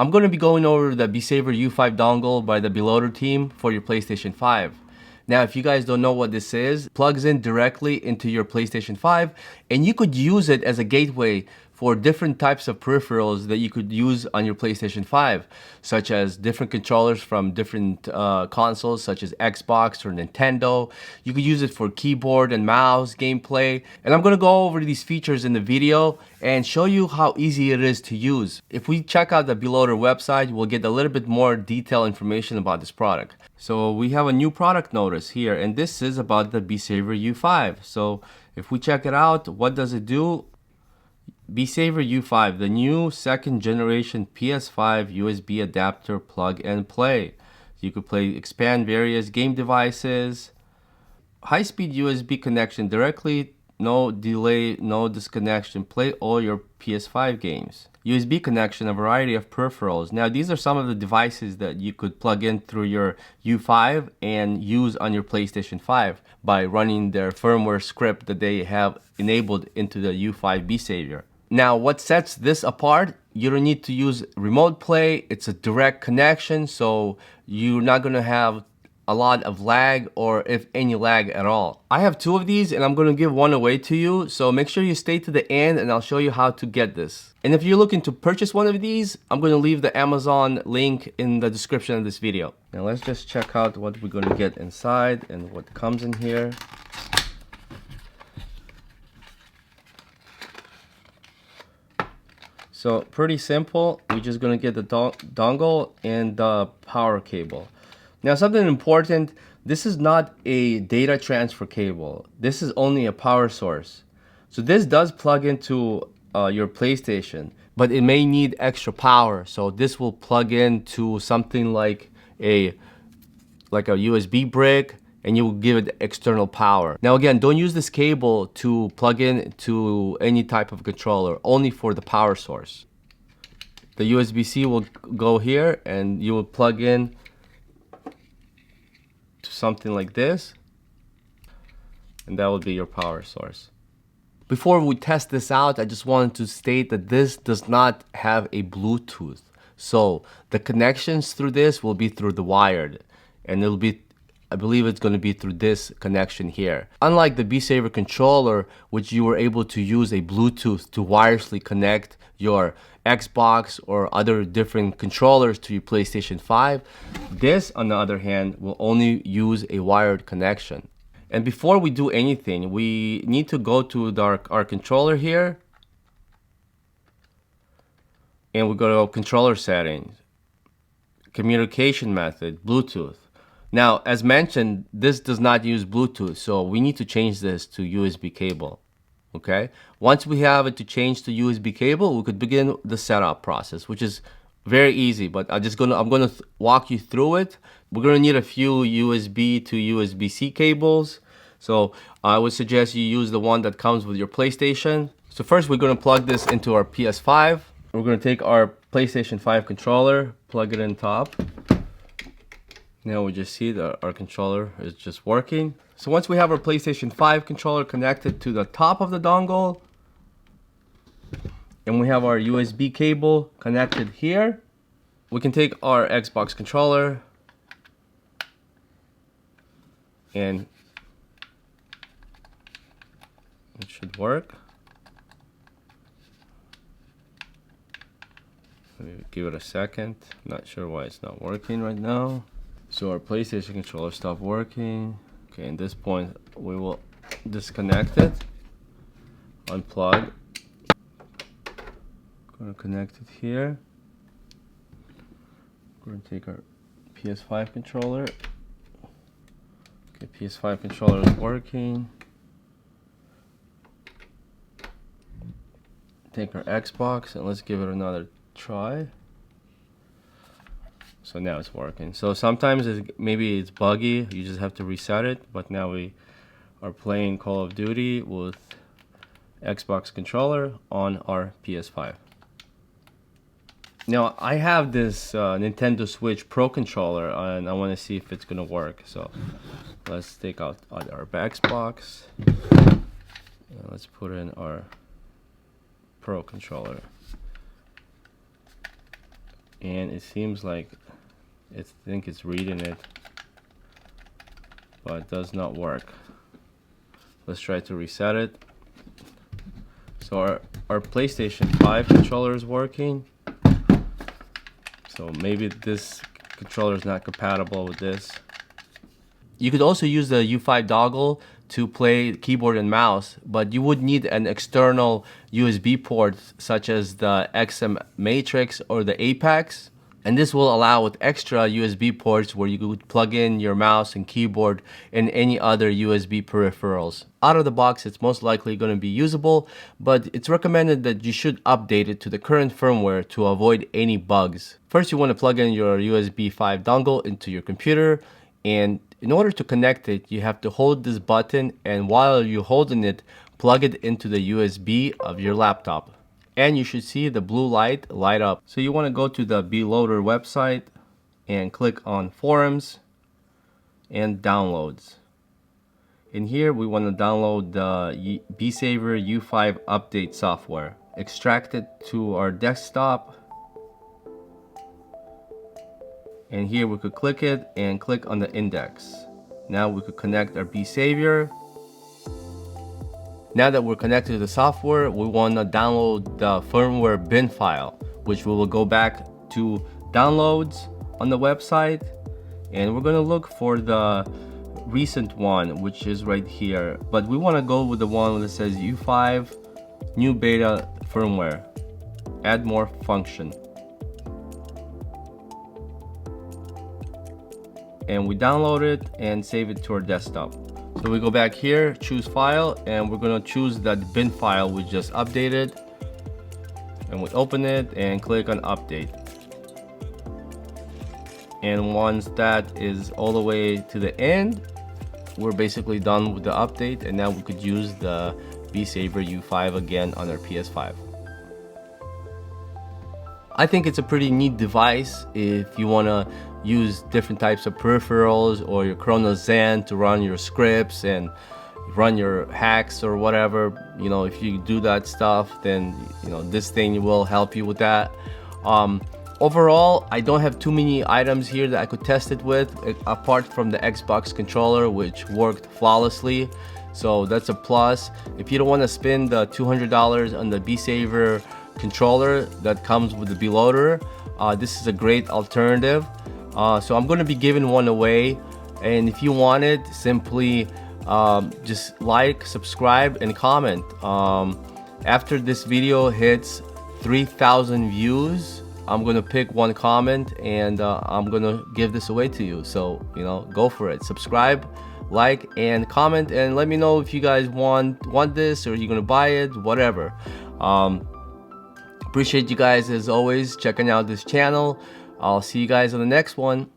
I'm going to be going over the Besavior U5 dongle by the Beloader team for your PlayStation 5. Now, if you guys don't know what this is, plugs in directly into your PlayStation 5, and you could use it as a gateway for different types of peripherals that you could use on your PlayStation 5, such as different controllers from different consoles, such as Xbox or Nintendo. You could use it for keyboard and mouse gameplay. And I'm gonna go over these features in the video and show you how easy it is to use. If we check out the Beloader website, we'll get a little bit more detailed information about this product. So we have a new product notice here, and this is about the Besavior U5. So if we check it out, what does it do? Besavior U5, the new second generation PS5 USB adapter plug and play. You could expand various game devices, high-speed USB connection directly, no delay, no disconnection, play all your PS5 games. USB connection, a variety of peripherals. Now these are some of the devices that you could plug in through your U5 and use on your PlayStation 5 by running their firmware script that they have enabled into the U5 Besavior. Now, what sets this apart, you don't need to use remote play. It's a direct connection, so you're not going to have a lot of lag, or if any lag at all. I have two of these and I'm going to give one away to you, so make sure you stay to the end and I'll show you how to get this. And if you're looking to purchase one of these, I'm going to leave the Amazon link in the description of this video. Now let's just check out what we're going to get inside and what comes in here. So pretty simple. We're just gonna get the dongle and the power cable. Now something important, this is not a data transfer cable. This is only a power source. So this does plug into your PlayStation, but it may need extra power. So this will plug into something like a USB brick, and you will give it external power. Now again, don't use this cable to plug in to any type of controller, only for the power source. The USB-C will go here and you will plug in to something like this, and that will be your power source. Before we test this out, I just wanted to state that this does not have a Bluetooth. So the connections through this will be through the wired, and it'll be, I believe it's going to be through this connection here. Unlike the Besavior controller, which you were able to use a Bluetooth to wirelessly connect your Xbox or other different controllers to your PlayStation 5, this, on the other hand, will only use a wired connection. And before we do anything, we need to go to our controller here, and we go to controller settings, communication method, Bluetooth. Now, as mentioned, this does not use Bluetooth, so we need to change this to USB cable. Okay? Once we have it to change to USB cable, we could begin the setup process, which is very easy, but I'm gonna walk you through it. We're gonna need a few USB to USB-C cables. So I would suggest you use the one that comes with your PlayStation. So first we're gonna plug this into our PS5. We're gonna take our PlayStation 5 controller, plug it in top. Now we just see that our controller is just working. So once we have our PlayStation 5 controller connected to the top of the dongle, and we have our USB cable connected here, we can take our Xbox controller and it should work. Let me give it a second. Not sure why it's not working right now. So our PlayStation controller stopped working. Okay, at this point we will disconnect it, unplug. Gonna connect it here. We're gonna take our PS5 controller. Okay, PS5 controller is working. Take our Xbox and let's give it another try. So now it's working. So sometimes maybe it's buggy, you just have to reset it, but now we are playing Call of Duty with Xbox controller on our PS5. Now I have this Nintendo Switch Pro controller and I want to see if it's gonna work. So let's take out our Xbox. Let's put in our Pro controller. and it seems like I think it's reading it, but it does not work. Let's try to reset it. So our PlayStation 5 controller is working. So maybe this controller is not compatible with this. You could also use the U5 dongle to play keyboard and mouse, but you would need an external USB port such as the XM Matrix or the Apex. And this will allow with extra USB ports where you could plug in your mouse and keyboard and any other USB peripherals. Out of the box, it's most likely going to be usable, but it's recommended that you should update it to the current firmware to avoid any bugs. First, you want to plug in your USB 5 dongle into your computer, and in order to connect it, you have to hold this button, and while you're holding it, plug it into the USB of your laptop. And you should see the blue light light up. So you want to go to the Beloader website and click on Forums and Downloads. In here, we want to download the Besavior U5 update software. Extract it to our desktop. And here we could click it and click on the index. Now we could connect our Besavior. Now that we're connected to the software, we want to download the firmware bin file, which we will go back to downloads on the website, and we're going to look for the recent one, which is right here. But we want to go with the one that says U5 new beta firmware, add more function. And we download it and save it to our desktop. So we go back here, choose file, and we're gonna choose that bin file we just updated. And we open it and click on update. And once that is all the way to the end, we're basically done with the update, and now we could use the Besavior U5 again on our PS5. I think it's a pretty neat device if you wanna use different types of peripherals or your Chrono Zen to run your scripts and run your hacks or whatever. You know, if you do that stuff, then you know this thing will help you with that. Overall, I don't have too many items here that I could test it with, apart from the Xbox controller, which worked flawlessly. So that's a plus. If you don't want to spend the $200 on the Besavior controller that comes with the Beloader, this is a great alternative. So I'm going to be giving one away, and if you want it, simply just like, subscribe, and comment. After this video hits 3,000 views, I'm going to pick one comment, and I'm going to give this away to you. So, you know, go for it. Subscribe, like, and comment, and let me know if you guys want this, or you're going to buy it, whatever. Appreciate you guys as always checking out this channel. I'll see you guys on the next one.